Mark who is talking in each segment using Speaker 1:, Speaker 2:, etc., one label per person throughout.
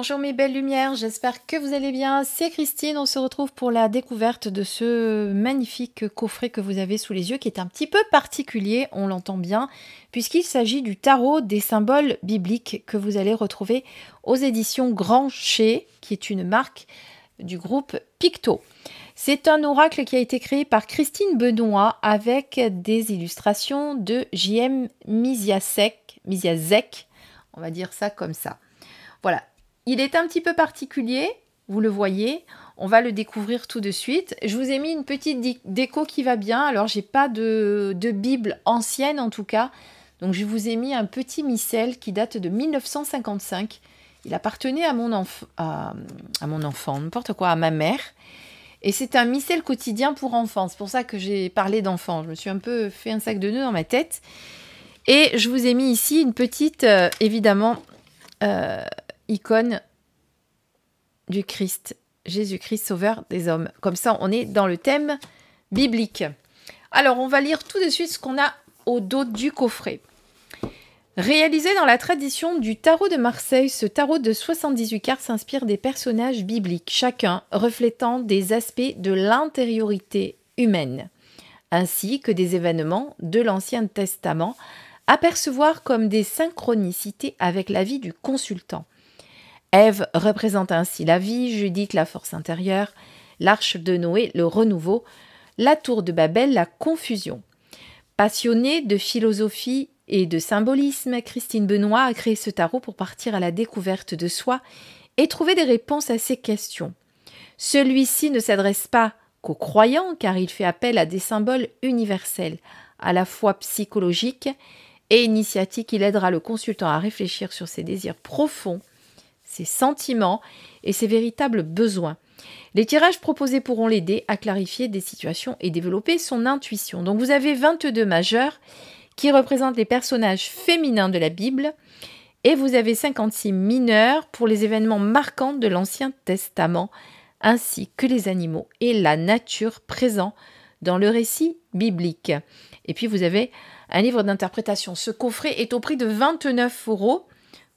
Speaker 1: Bonjour mes belles lumières, j'espère que vous allez bien. C'est Christine, on se retrouve pour la découverte de ce magnifique coffret que vous avez sous les yeux qui est un petit peu particulier, on l'entend bien, puisqu'il s'agit du tarot des symboles bibliques que vous allez retrouver aux éditions Grancher, qui est une marque du groupe Picto. C'est un oracle qui a été créé par Christine Benoît avec des illustrations de J.M. Miziasek, on va dire ça comme ça. Voilà, il est un petit peu particulier, vous le voyez, on va le découvrir tout de suite. Je vous ai mis une petite déco qui va bien, alors j'ai pas de Bible ancienne en tout cas, donc je vous ai mis un petit missel qui date de 1955. Il appartenait à mon enfant, n'importe quoi, à ma mère. Et c'est un missel quotidien pour enfants, c'est pour ça que j'ai parlé d'enfants. Je me suis un peu fait un sac de nœuds dans ma tête. Et je vous ai mis ici une petite, évidemment, icône du Christ, Jésus-Christ, sauveur des hommes. Comme ça, on est dans le thème biblique. Alors, on va lire tout de suite ce qu'on a au dos du coffret. Réalisé dans la tradition du tarot de Marseille, ce tarot de 78 cartes s'inspire des personnages bibliques, chacun reflétant des aspects de l'intériorité humaine, ainsi que des événements de l'Ancien Testament, à percevoir comme des synchronicités avec la vie du consultant. Ève représente ainsi la vie, Judith la force intérieure, l'arche de Noé le renouveau, la tour de Babel la confusion. Passionnée de philosophie et de symbolisme, Christine Benoît a créé ce tarot pour partir à la découverte de soi et trouver des réponses à ces questions. Celui-ci ne s'adresse pas qu'aux croyants car il fait appel à des symboles universels, à la fois psychologiques et initiatiques. Il aidera le consultant à réfléchir sur ses désirs profonds, ses sentiments et ses véritables besoins. Les tirages proposés pourront l'aider à clarifier des situations et développer son intuition. Donc vous avez 22 majeurs qui représentent les personnages féminins de la Bible et vous avez 56 mineurs pour les événements marquants de l'Ancien Testament ainsi que les animaux et la nature présents dans le récit biblique. Et puis vous avez un livre d'interprétation. Ce coffret est au prix de 29 €,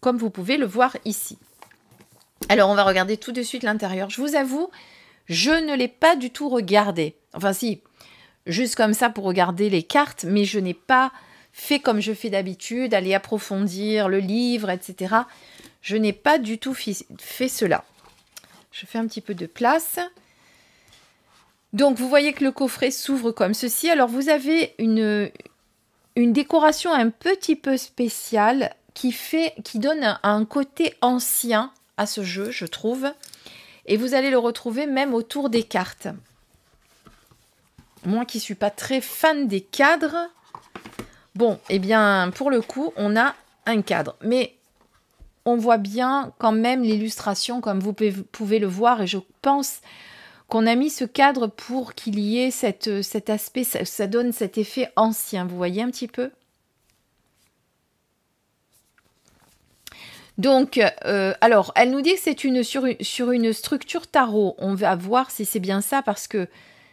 Speaker 1: comme vous pouvez le voir ici. Alors, on va regarder tout de suite l'intérieur. Je vous avoue, je ne l'ai pas du tout regardé. Enfin, si, juste comme ça pour regarder les cartes, mais je n'ai pas fait comme je fais d'habitude, aller approfondir le livre, etc. Je n'ai pas du tout fait cela. Je fais un petit peu de place. Donc, vous voyez que le coffret s'ouvre comme ceci. Alors, vous avez une décoration un petit peu spéciale qui donne un côté ancien à ce jeu, je trouve. Et vous allez le retrouver même autour des cartes. Moi qui ne suis pas très fan des cadres, bon, eh bien, pour le coup, on a un cadre. Mais on voit bien quand même l'illustration, comme vous pouvez le voir, et je pense qu'on a mis ce cadre pour qu'il y ait cet aspect, ça donne cet effet ancien. Vous voyez un petit peu ? Donc, alors, elle nous dit que c'est sur une structure tarot. On va voir si c'est bien ça parce que,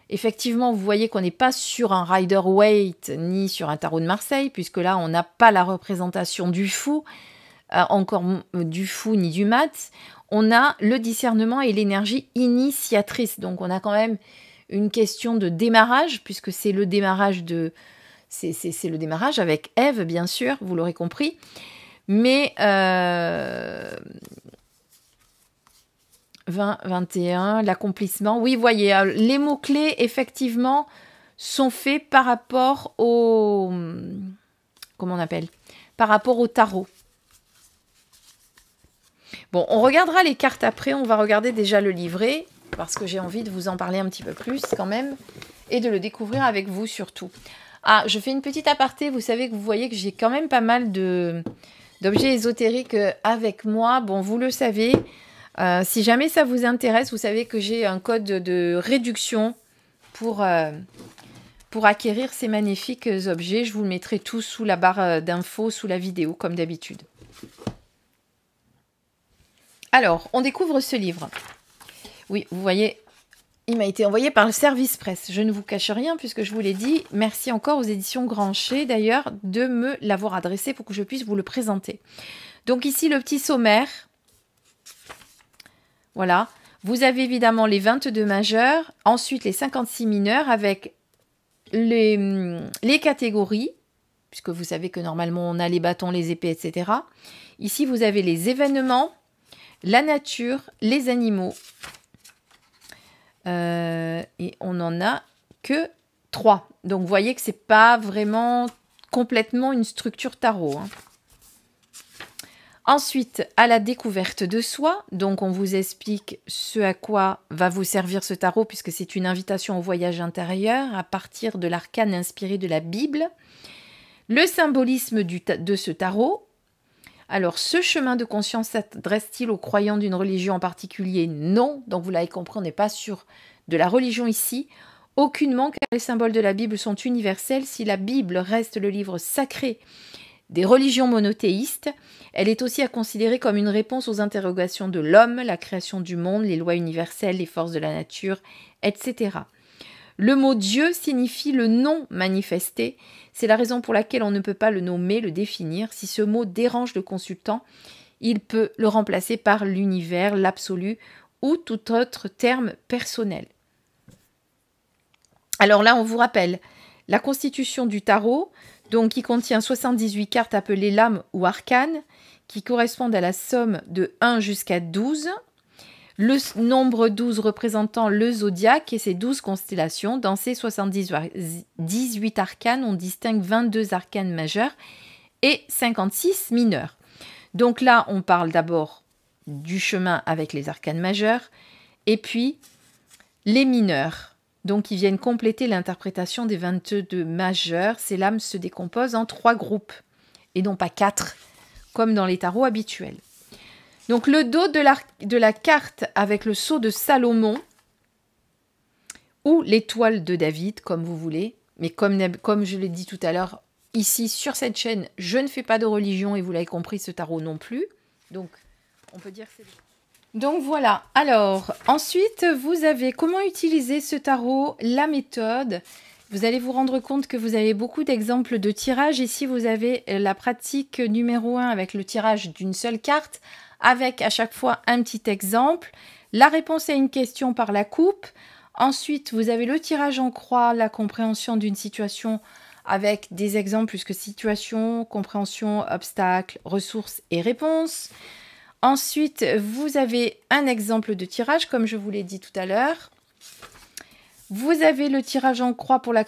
Speaker 1: effectivement, vous voyez qu'on n'est pas sur un Rider-Waite ni sur un tarot de Marseille, puisque là, on n'a pas la représentation du fou, encore du fou ni du mat. On a le discernement et l'énergie initiatrice. Donc, on a quand même une question de démarrage, puisque c'est le démarrage c'est le démarrage avec Ève, bien sûr, vous l'aurez compris. Mais 20, 21, l'accomplissement. Oui, vous voyez, les mots-clés, effectivement, sont faits par rapport au... Comment on appelle ? Par rapport au tarot. Bon, on regardera les cartes après. On va regarder déjà le livret, parce que j'ai envie de vous en parler un petit peu plus quand même, et de le découvrir avec vous surtout. Ah, je fais une petite aparté. Vous savez que vous voyez que j'ai quand même pas mal d'objets ésotériques avec moi. Bon, vous le savez, si jamais ça vous intéresse, vous savez que j'ai un code de réduction pour acquérir ces magnifiques objets. Je vous le mettrai tout sous la barre d'infos, sous la vidéo, comme d'habitude. Alors, on découvre ce livre. Oui, vous voyez, il m'a été envoyé par le service presse. Je ne vous cache rien puisque je vous l'ai dit. Merci encore aux éditions Grancher d'ailleurs de me l'avoir adressé pour que je puisse vous le présenter. Donc ici, le petit sommaire. Voilà. Vous avez évidemment les 22 majeurs, ensuite les 56 mineurs avec les catégories, puisque vous savez que normalement on a les bâtons, les épées, etc. Ici, vous avez les événements, la nature, les animaux. Et on n'en a que 3. Donc, vous voyez que ce n'est pas vraiment complètement une structure tarot. Hein. Ensuite, à la découverte de soi, donc on vous explique ce à quoi va vous servir ce tarot, puisque c'est une invitation au voyage intérieur à partir de l'arcane inspiré de la Bible. Le symbolisme de ce tarot. Alors, ce chemin de conscience s'adresse-t-il aux croyants d'une religion en particulier? Non. Donc, vous l'avez compris, on n'est pas sur de la religion ici. Aucunement, car les symboles de la Bible sont universels. Si la Bible reste le livre sacré des religions monothéistes, elle est aussi à considérer comme une réponse aux interrogations de l'homme, la création du monde, les lois universelles, les forces de la nature, etc. Le mot Dieu signifie le non manifesté. C'est la raison pour laquelle on ne peut pas le nommer, le définir. Si ce mot dérange le consultant, il peut le remplacer par l'univers, l'absolu ou tout autre terme personnel. Alors là, on vous rappelle la constitution du tarot, donc qui contient 78 cartes appelées lames ou arcanes, qui correspondent à la somme de 1 jusqu'à 12. Le nombre 12 représentant le zodiaque et ses 12 constellations. Dans ces 78 arcanes, on distingue 22 arcanes majeurs et 56 mineurs. Donc là, on parle d'abord du chemin avec les arcanes majeurs et puis les mineurs. Donc, ils viennent compléter l'interprétation des 22 majeurs. Ces lames se décomposent en 3 groupes et non pas 4, comme dans les tarots habituels. Donc, le dos de la carte avec le sceau de Salomon ou l'étoile de David, comme vous voulez. Mais comme je l'ai dit tout à l'heure, ici, sur cette chaîne, je ne fais pas de religion et vous l'avez compris, ce tarot non plus. Donc, on peut dire que c'est... Donc voilà, alors ensuite vous avez comment utiliser ce tarot, la méthode. Vous allez vous rendre compte que vous avez beaucoup d'exemples de tirage. Ici vous avez la pratique numéro 1 avec le tirage d'une seule carte, avec à chaque fois un petit exemple. La réponse à une question par la coupe. Ensuite vous avez le tirage en croix, la compréhension d'une situation avec des exemples puisque situation, compréhension, obstacle, ressources et réponses. Ensuite, vous avez un exemple de tirage, comme je vous l'ai dit tout à l'heure. Vous avez le tirage en croix pour la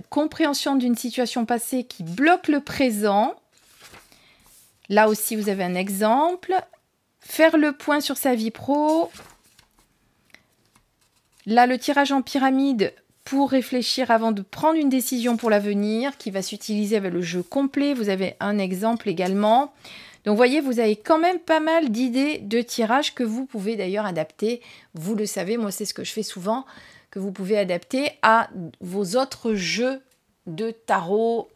Speaker 1: compréhension d'une situation passée qui bloque le présent. Là aussi, vous avez un exemple. Faire le point sur sa vie pro. Là, le tirage en pyramide pour réfléchir avant de prendre une décision pour l'avenir, qui va s'utiliser avec le jeu complet. Vous avez un exemple également. Donc, vous voyez, vous avez quand même pas mal d'idées de tirage que vous pouvez d'ailleurs adapter. Vous le savez, moi, c'est ce que je fais souvent, que vous pouvez adapter à vos autres jeux de tarot,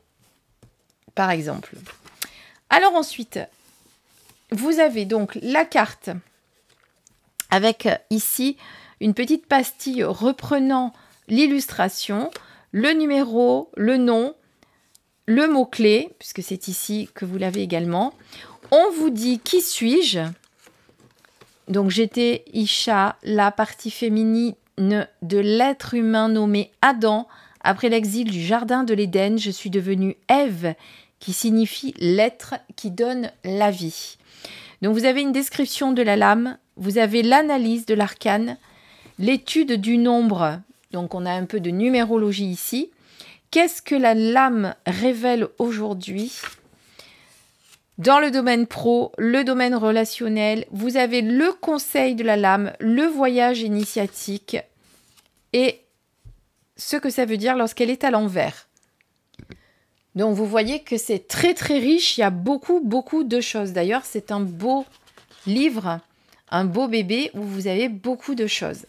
Speaker 1: par exemple. Alors ensuite, vous avez donc la carte avec ici une petite pastille reprenant l'illustration, le numéro, le nom, le mot-clé, puisque c'est ici que vous l'avez également. On vous dit qui suis-je? Donc j'étais Isha, la partie féminine de l'être humain nommé Adam. Après l'exil du jardin de l'Éden, je suis devenue Ève, qui signifie l'être qui donne la vie. Donc vous avez une description de la lame, vous avez l'analyse de l'arcane, l'étude du nombre, donc on a un peu de numérologie ici. Qu'est-ce que la lame révèle aujourd'hui? Dans le domaine pro, le domaine relationnel, vous avez le conseil de la lame, le voyage initiatique et ce que ça veut dire lorsqu'elle est à l'envers. Donc vous voyez que c'est très très riche, il y a beaucoup de choses. D'ailleurs, c'est un beau livre, un beau bébé où vous avez beaucoup de choses.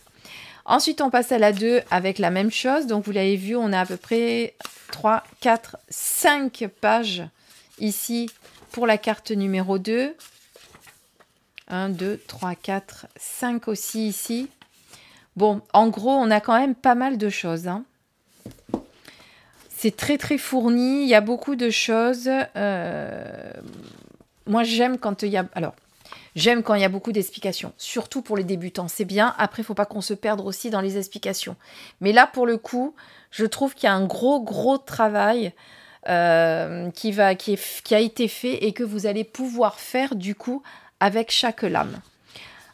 Speaker 1: Ensuite, on passe à la 2 avec la même chose. Donc vous l'avez vu, on a à peu près 3, 4, 5 pages ici pour la carte numéro 2. 1, 2, 3, 4, 5 aussi ici. Bon, en gros, on a quand même pas mal de choses. Hein. C'est très très fourni, il y a beaucoup de choses. Moi, j'aime quand il y a... Alors, J'aime quand il y a beaucoup d'explications, surtout pour les débutants. C'est bien. Après, il ne faut pas qu'on se perde aussi dans les explications. Mais là, pour le coup, je trouve qu'il y a un gros travail qui a été fait et que vous allez pouvoir faire du coup avec chaque lame.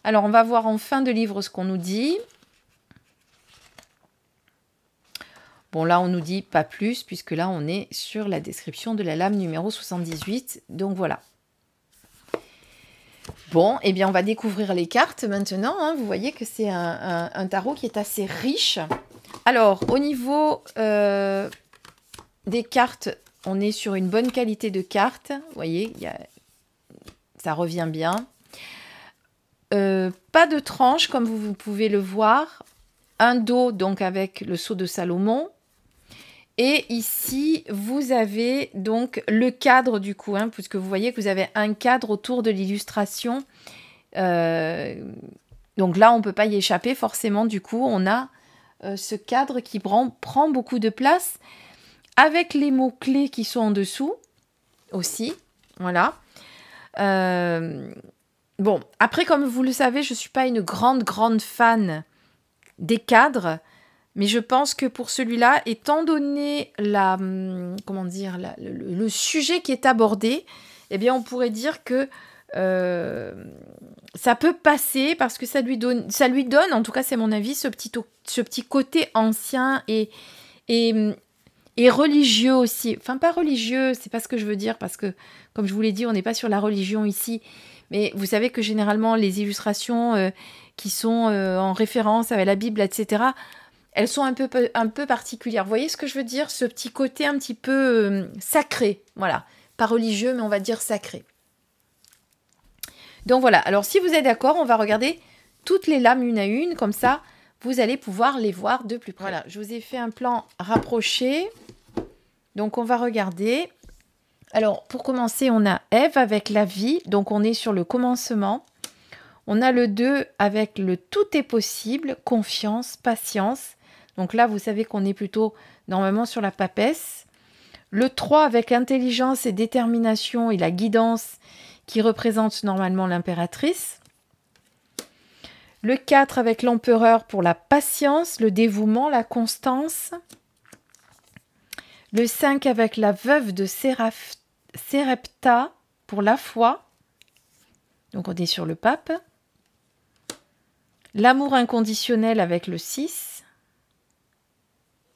Speaker 1: Alors, on va voir en fin de livre ce qu'on nous dit. Bon, là, on nous dit pas plus, puisque là, on est sur la description de la lame numéro 78. Donc, voilà. Bon, eh bien, on va découvrir les cartes maintenant. Hein. Vous voyez que c'est un tarot qui est assez riche. Alors, au niveau des cartes, on est sur une bonne qualité de cartes. Vous voyez, ça revient bien. Pas de tranche, comme vous pouvez le voir. Un dos, donc, avec le sceau de Salomon. Et ici, vous avez donc le cadre du coup, hein, puisque vous voyez que vous avez un cadre autour de l'illustration. Donc là, on ne peut pas y échapper forcément. Du coup, on a ce cadre qui prend beaucoup de place avec les mots-clés qui sont en dessous aussi. Voilà. Bon, après, comme vous le savez, je ne suis pas une grande fan des cadres. Mais je pense que pour celui-là, étant donné le sujet qui est abordé, eh bien, on pourrait dire que ça peut passer parce que ça lui donne, en tout cas c'est mon avis, ce petit côté ancien et religieux aussi. Enfin, pas religieux, c'est pas ce que je veux dire parce que, comme je vous l'ai dit, on n'est pas sur la religion ici. Mais vous savez que généralement, les illustrations qui sont en référence avec la Bible, etc., elles sont un peu particulières. Vous voyez ce que je veux dire? Ce petit côté un petit peu sacré. Voilà. Pas religieux, mais on va dire sacré. Donc voilà. Alors, si vous êtes d'accord, on va regarder toutes les lames une à une. Comme ça, vous allez pouvoir les voir de plus près. Voilà. Je vous ai fait un plan rapproché. Donc, on va regarder. Alors, pour commencer, on a Ève avec la vie. Donc, on est sur le commencement. On a le 2 avec le tout est possible, confiance, patience. Donc là, vous savez qu'on est plutôt normalement sur la papesse. Le 3 avec intelligence et détermination et la guidance qui représente normalement l'impératrice. Le 4 avec l'empereur pour la patience, le dévouement, la constance. Le 5 avec la veuve de Sérepta pour la foi. Donc on est sur le pape. L'amour inconditionnel avec le 6.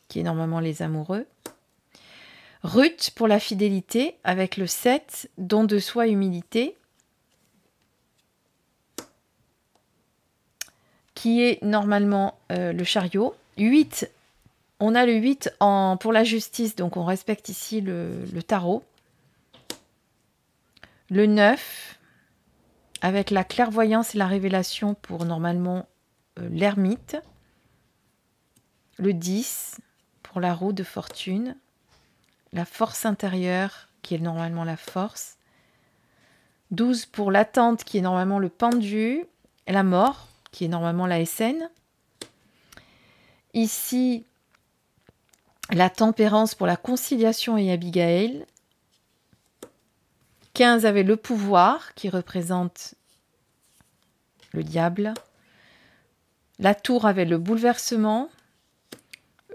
Speaker 1: Qui est normalement les amoureux. Ruth pour la fidélité avec le 7, don de soi, humilité, qui est normalement le chariot. 8, on a le 8 pour la justice, donc on respecte ici le tarot. Le 9, avec la clairvoyance et la révélation pour normalement l'ermite. Le 10, pour la roue de fortune, la force intérieure, qui est normalement la force. 12 pour l'attente, qui est normalement le pendu. Et la mort, qui est normalement la SN. Ici, la tempérance pour la conciliation et Abigail. 15 avec le pouvoir, qui représente le diable. La tour avec le bouleversement.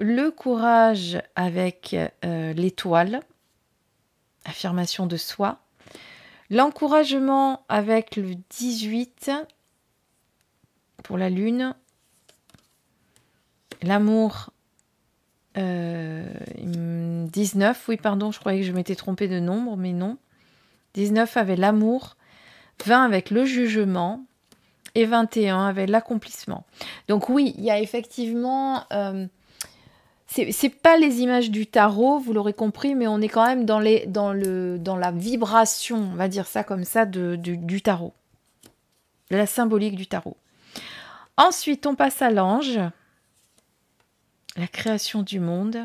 Speaker 1: Le courage avec l'étoile, affirmation de soi. L'encouragement avec le 18 pour la lune. L'amour 19, oui pardon, je croyais que je m'étais trompée de nombre, mais non. 19 avec l'amour, 20 avec le jugement et 21 avec l'accomplissement. Donc oui, il y a effectivement... c'est pas les images du tarot, vous l'aurez compris, mais on est quand même dans la vibration, on va dire ça comme ça, du tarot. De la symbolique du tarot. Ensuite, on passe à l'ange. La création du monde.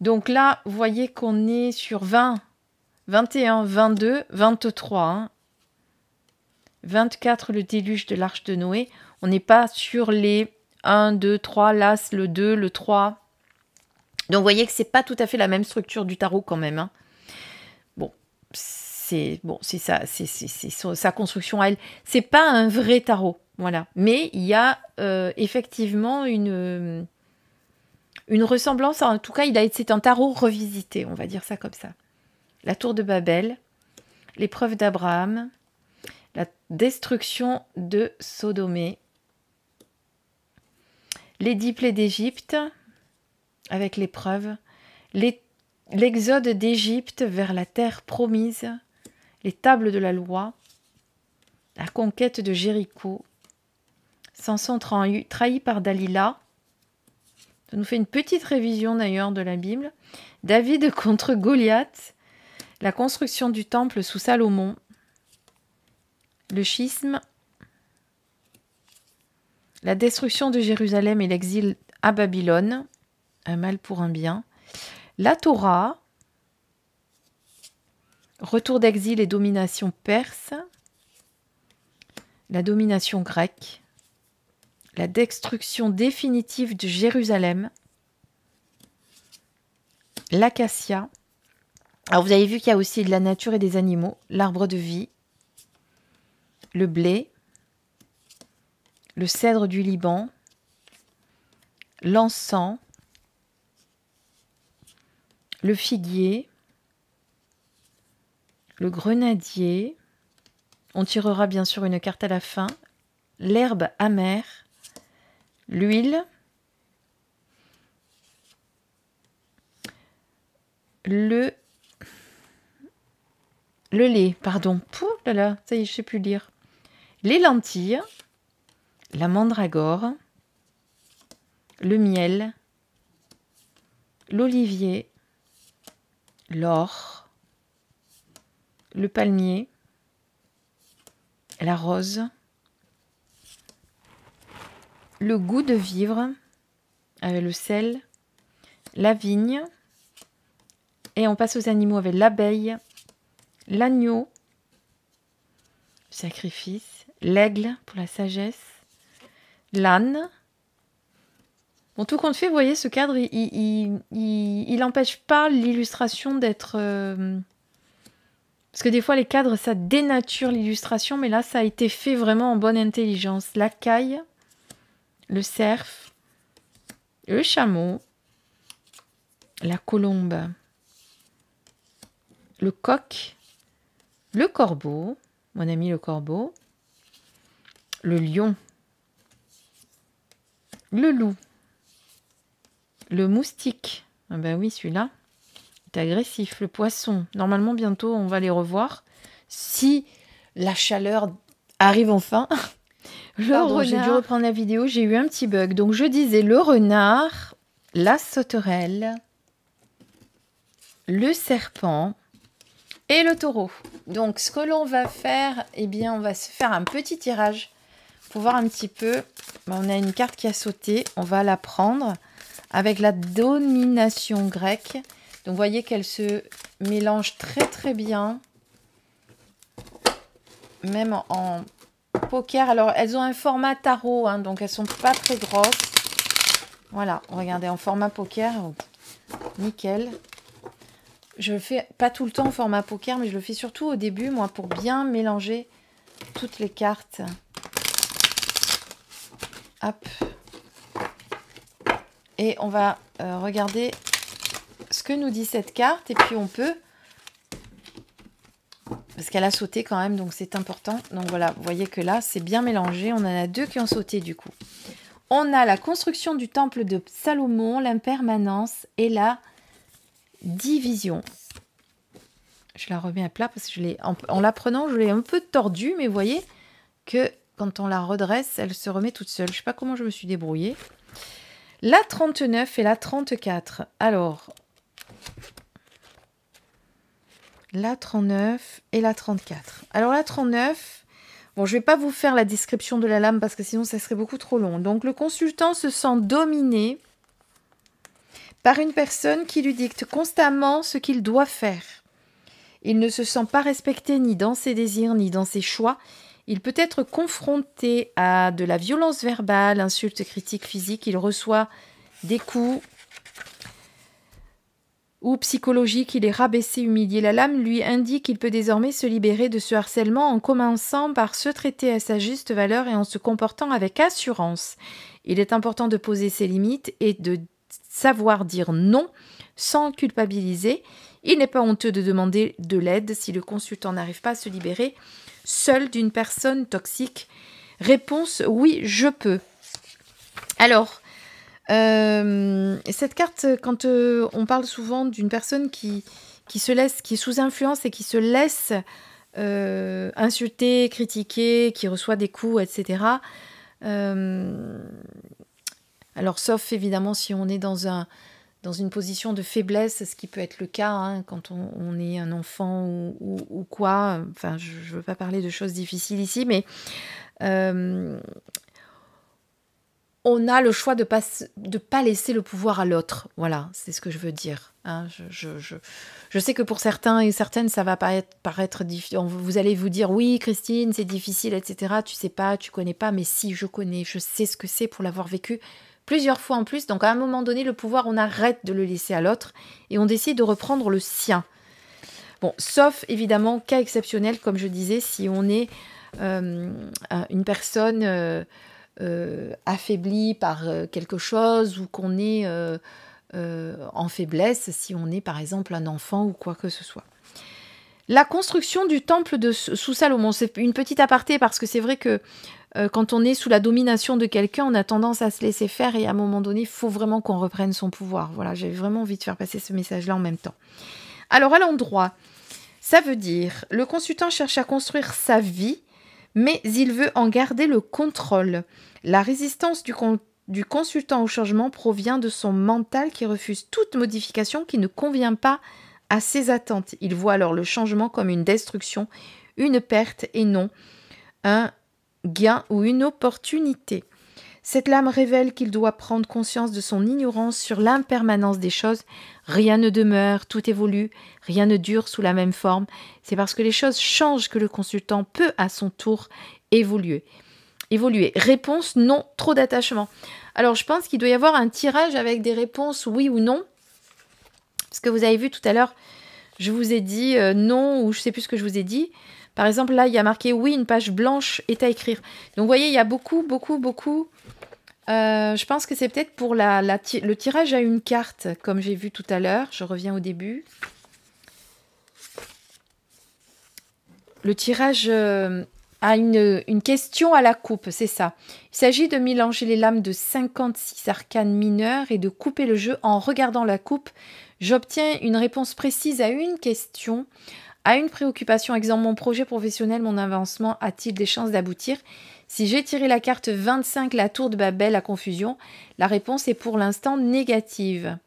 Speaker 1: Donc là, vous voyez qu'on est sur 20, 21, 22, 23. Hein. 24, le déluge de l'arche de Noé. On n'est pas sur les 1, 2, 3, l'as, le 2, le 3. Donc, vous voyez que c'est pas tout à fait la même structure du tarot quand même. Hein. Bon, c'est bon, c'est ça, sa construction à elle. C'est pas un vrai tarot, voilà. Mais il y a effectivement une ressemblance. En tout cas, c'est un tarot revisité, on va dire ça comme ça. La tour de Babel, l'épreuve d'Abraham, la destruction de Sodomé, l'édipe d'Égypte avec l'épreuve, l'exode d'Égypte vers la terre promise, les tables de la loi, la conquête de Jéricho, Samson trahi par Dalila. Ça nous fait une petite révision d'ailleurs de la Bible. David contre Goliath, la construction du temple sous Salomon, le schisme, la destruction de Jérusalem et l'exil à Babylone, un mal pour un bien, la Torah, retour d'exil et domination perse, la domination grecque, la destruction définitive de Jérusalem, l'acacia. Alors vous avez vu qu'il y a aussi de la nature et des animaux, l'arbre de vie, le blé, le cèdre du Liban, l'encens, le figuier, le grenadier. On tirera bien sûr une carte à la fin. L'herbe amère, l'huile, le lait, pardon. Pouh là là, ça y est, je ne sais plus lire. Les lentilles, la mandragore, le miel, l'olivier, l'or, le palmier, la rose, le goût de vivre, avec le sel, la vigne, et on passe aux animaux avec l'abeille, l'agneau, sacrifice, l'aigle pour la sagesse, l'âne. Bon, tout compte fait, vous voyez, ce cadre, il n'empêche pas l'illustration d'être... Parce que des fois, les cadres, ça dénature l'illustration, mais là, ça a été fait vraiment en bonne intelligence. La caille, le cerf, le chameau, la colombe, le coq, le corbeau, mon ami le corbeau, le lion, le loup, le moustique, ah ben oui, celui-là est agressif, le poisson, normalement bientôt on va les revoir, si la chaleur arrive enfin. Pardon, j'ai dû reprendre la vidéo, j'ai eu un petit bug, donc je disais le renard, la sauterelle, le serpent et le taureau. Donc ce que l'on va faire, eh bien on va se faire un petit tirage pour voir un petit peu. On a une carte qui a sauté, on va la prendre avec la domination grecque. Donc vous voyez qu'elle se mélange très très bien, même en poker. Alors elles ont un format tarot, hein, donc elles sont pas très grosses. Voilà, regardez, en format poker, nickel. Je le fais pas tout le temps en format poker, mais je le fais surtout au début, moi, pour bien mélanger toutes les cartes. Hop. Et on va regarder ce que nous dit cette carte. Et puis on peut... Parce qu'elle a sauté quand même, donc c'est important. Donc voilà, vous voyez que là, c'est bien mélangé. On en a deux qui ont sauté du coup. On a la construction du temple de Salomon, l'impermanence et la division. Je la remets à plat parce que en la prenant, je l'ai un peu tordue, mais vous voyez que quand on la redresse, elle se remet toute seule. Je ne sais pas comment je me suis débrouillée. La 39 et la 34. Alors, la 39 et la 34. Alors la 39, bon, je ne vais pas vous faire la description de la lame parce que sinon ça serait beaucoup trop long. Donc le consultant se sent dominé par une personne qui lui dicte constamment ce qu'il doit faire. Il ne se sent pas respecté ni dans ses désirs ni dans ses choix. Il peut être confronté à de la violence verbale, insultes, critiques physiques. Il reçoit des coups. ou psychologique, il est rabaissé, humilié. La lame lui indique qu'il peut désormais se libérer de ce harcèlement en commençant par se traiter à sa juste valeur et en se comportant avec assurance. Il est important de poser ses limites et de savoir dire non sans culpabiliser. Il n'est pas honteux de demander de l'aide si le consultant n'arrive pas à se libérer seul d'une personne toxique. Réponse, oui, je peux. Alors, cette carte, quand on parle souvent d'une personne qui est sous influence et qui se laisse insulter, critiquer, qui reçoit des coups, etc. Alors, sauf évidemment si on est dans une position de faiblesse, ce qui peut être le cas hein, quand on est un enfant ou quoi. Enfin, je ne veux pas parler de choses difficiles ici, mais on a le choix de pas laisser le pouvoir à l'autre. Voilà, c'est ce que je veux dire. Hein. Je sais que pour certains et certaines, ça va paraître difficile. Vous allez vous dire, oui, Christine, c'est difficile, etc. Tu sais pas, tu connais pas, mais si, je connais, je sais ce que c'est pour l'avoir vécu plusieurs fois en plus. Donc, à un moment donné, le pouvoir, on arrête de le laisser à l'autre et on décide de reprendre le sien. Bon, sauf, évidemment, cas exceptionnel, comme je disais, si on est une personne... affaibli par quelque chose ou qu'on est en faiblesse si on est par exemple un enfant ou quoi que ce soit. La construction du temple sous Salomon, c'est une petite aparté parce que c'est vrai que quand on est sous la domination de quelqu'un, on a tendance à se laisser faire et à un moment donné, il faut vraiment qu'on reprenne son pouvoir. Voilà, j'ai vraiment envie de faire passer ce message-là en même temps. Alors à l'endroit, ça veut dire le consultant cherche à construire sa vie, mais il veut en garder le contrôle. La résistance du consultant au changement provient de son mental qui refuse toute modification qui ne convient pas à ses attentes. Il voit alors le changement comme une destruction, une perte et non un gain ou une opportunité. Cette lame révèle qu'il doit prendre conscience de son ignorance sur l'impermanence des choses. Rien ne demeure, tout évolue, rien ne dure sous la même forme. C'est parce que les choses changent que le consultant peut à son tour évoluer. Réponse non, trop d'attachement. Alors je pense qu'il doit y avoir un tirage avec des réponses oui ou non. Parce que vous avez vu tout à l'heure, je vous ai dit non ou je ne sais plus ce que je vous ai dit. Par exemple là, il y a marqué oui, une page blanche est à écrire. Donc vous voyez, il y a beaucoup. Je pense que c'est peut-être pour le tirage à une carte, comme j'ai vu tout à l'heure. Je reviens au début. Le tirage à une question à la coupe, c'est ça. Il s'agit de mélanger les lames de 56 arcanes mineurs et de couper le jeu en regardant la coupe. J'obtiens une réponse précise à une question, à une préoccupation. Exemple, mon projet professionnel, mon avancement a-t-il des chances d'aboutir ? Si j'ai tiré la carte 25, la tour de Babel, la confusion, la réponse est pour l'instant négative.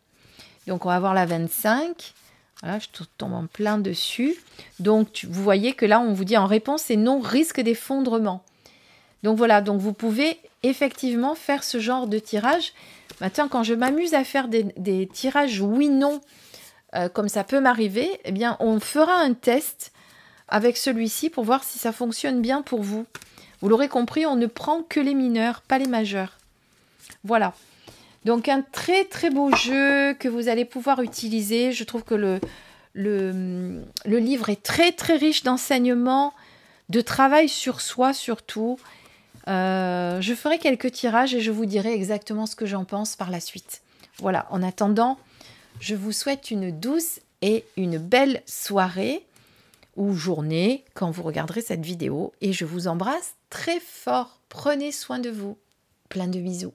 Speaker 1: Donc, on va voir la 25. Voilà, je tombe en plein dessus. Donc, vous voyez que là, on vous dit en réponse, c'est non, risque d'effondrement. Donc, voilà. Donc, vous pouvez effectivement faire ce genre de tirage. Maintenant, quand je m'amuse à faire des tirages oui-non, comme ça peut m'arriver, eh bien, on fera un test avec celui-ci pour voir si ça fonctionne bien pour vous. Vous l'aurez compris, on ne prend que les mineurs, pas les majeurs. Voilà. Donc, un très, très beau jeu que vous allez pouvoir utiliser. Je trouve que le livre est très, très riche d'enseignements, de travail sur soi surtout. Je ferai quelques tirages et je vous dirai exactement ce que j'en pense par la suite. Voilà. En attendant, je vous souhaite une douce et une belle soirée ou journée quand vous regarderez cette vidéo. Et je vous embrasse très fort. Prenez soin de vous. Plein de bisous.